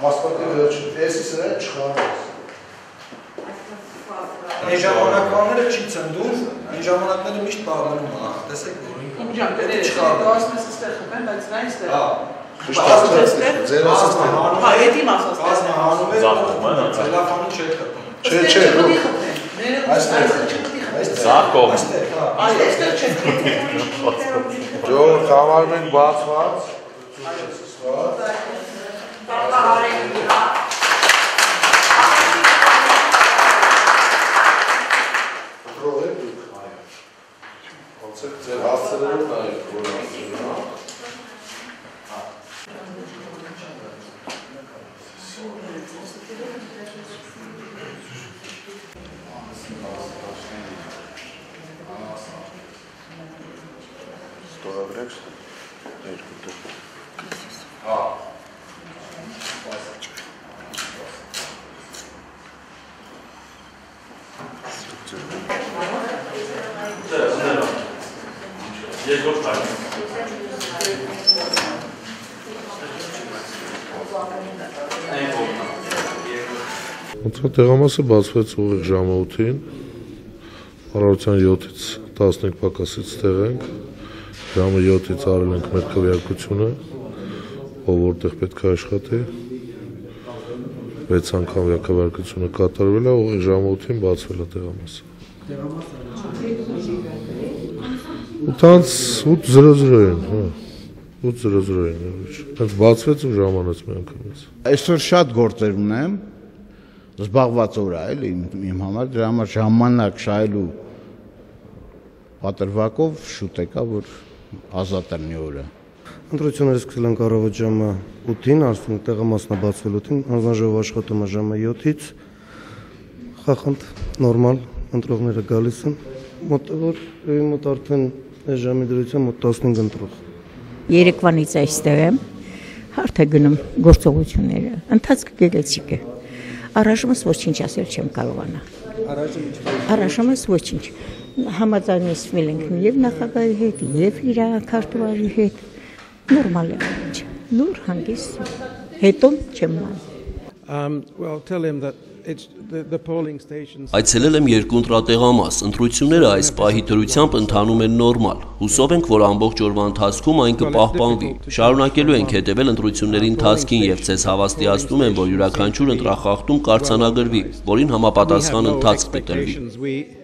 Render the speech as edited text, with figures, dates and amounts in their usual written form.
Ասպատի վերջին, էսի սրա չխարվես։ Այն ժամանակները չի ծնդում, այն ժամանակները միշտ պարմանում է, տեսեք որ։ Իմջան, դերը չխարվես ստեղ խփեն, բայց նա այստեղ։ Ձեր ասածն է։ Հա, էդի մասած։ Կազմը հանում է, ցելոֆանը չէ խփում։ Չէ, այստեղ Զարկով։ Այստեղ չէ։ Ջոն, կամարում ենք բացված։ Ձեր հասցրերով նայեք, որ հասցրերով։ Ստորագրեք երկու տեղ։ Հա։ Երկրորդ տարի։ Տեղամասը բացվեց ուղիղ ժամը 8-ին, առավոտյան 7-ից 15 պակասից տեղ ենք, ժամը 7-ից արել ենք մեր քվեարկությունը, ով որտեղ պետք է աշխատի, 6 անգամվա քվեարկությունը կատարվել է, ուղիղ ժամը 8-ին բացվել է տեղամասը։ 8:00 են, հա, 8:00 են, հենց բացվեց ու ժամանեց մի անգամից։ Այսօր շատ գործեր ունեմ, զբաղված օր է էլի իմ համար, դրա համար ժամանակ շահելու պատրվակով շուտ եկա, որ ազատ լինի օրը։ Ընտրությունները սկսել ենք առավոտ ժամը 8-ին, արդեն տեղամասն է բացվել 8-ին, հանձնաժողովը աշխատում է ժամը 7-ից, խախանդ, նորմալ, ընտրողները գալիս են, մոտ արդեն այս ժամի դրության մոտ 15 ընտրող։ Երեկվանից այստեղ եմ, հարթ է գնում գործողությունները, ընթացքը գեղեցիկ է։ Առայժմս ոչինչ ասել չեմ կարողանա։ Առայժմս ոչինչ։ Համաձայնեցվել ենք և նախագահի հետ, և իր քարտուղարի հետ։ Նորմալ է, լուր հանգիստ, հետո չեմ ման։ Այցելել եմ երկու ընտրատեղամաս, ընտրությունները այս պահի դրությամբ ընթանում են նորմալ։ Հուսով ենք, որ ամբողջ օրվա ընթացքում այն կպահպանվի։ Շարունակելու ենք հետևել ընտրությունների ընթացքին և ձեզ հավաստիացնում եմ, որ յուրաքանչյուր ընտրախախտում կարձանագրվի, որին համապատասխան ընթացք կտրվի։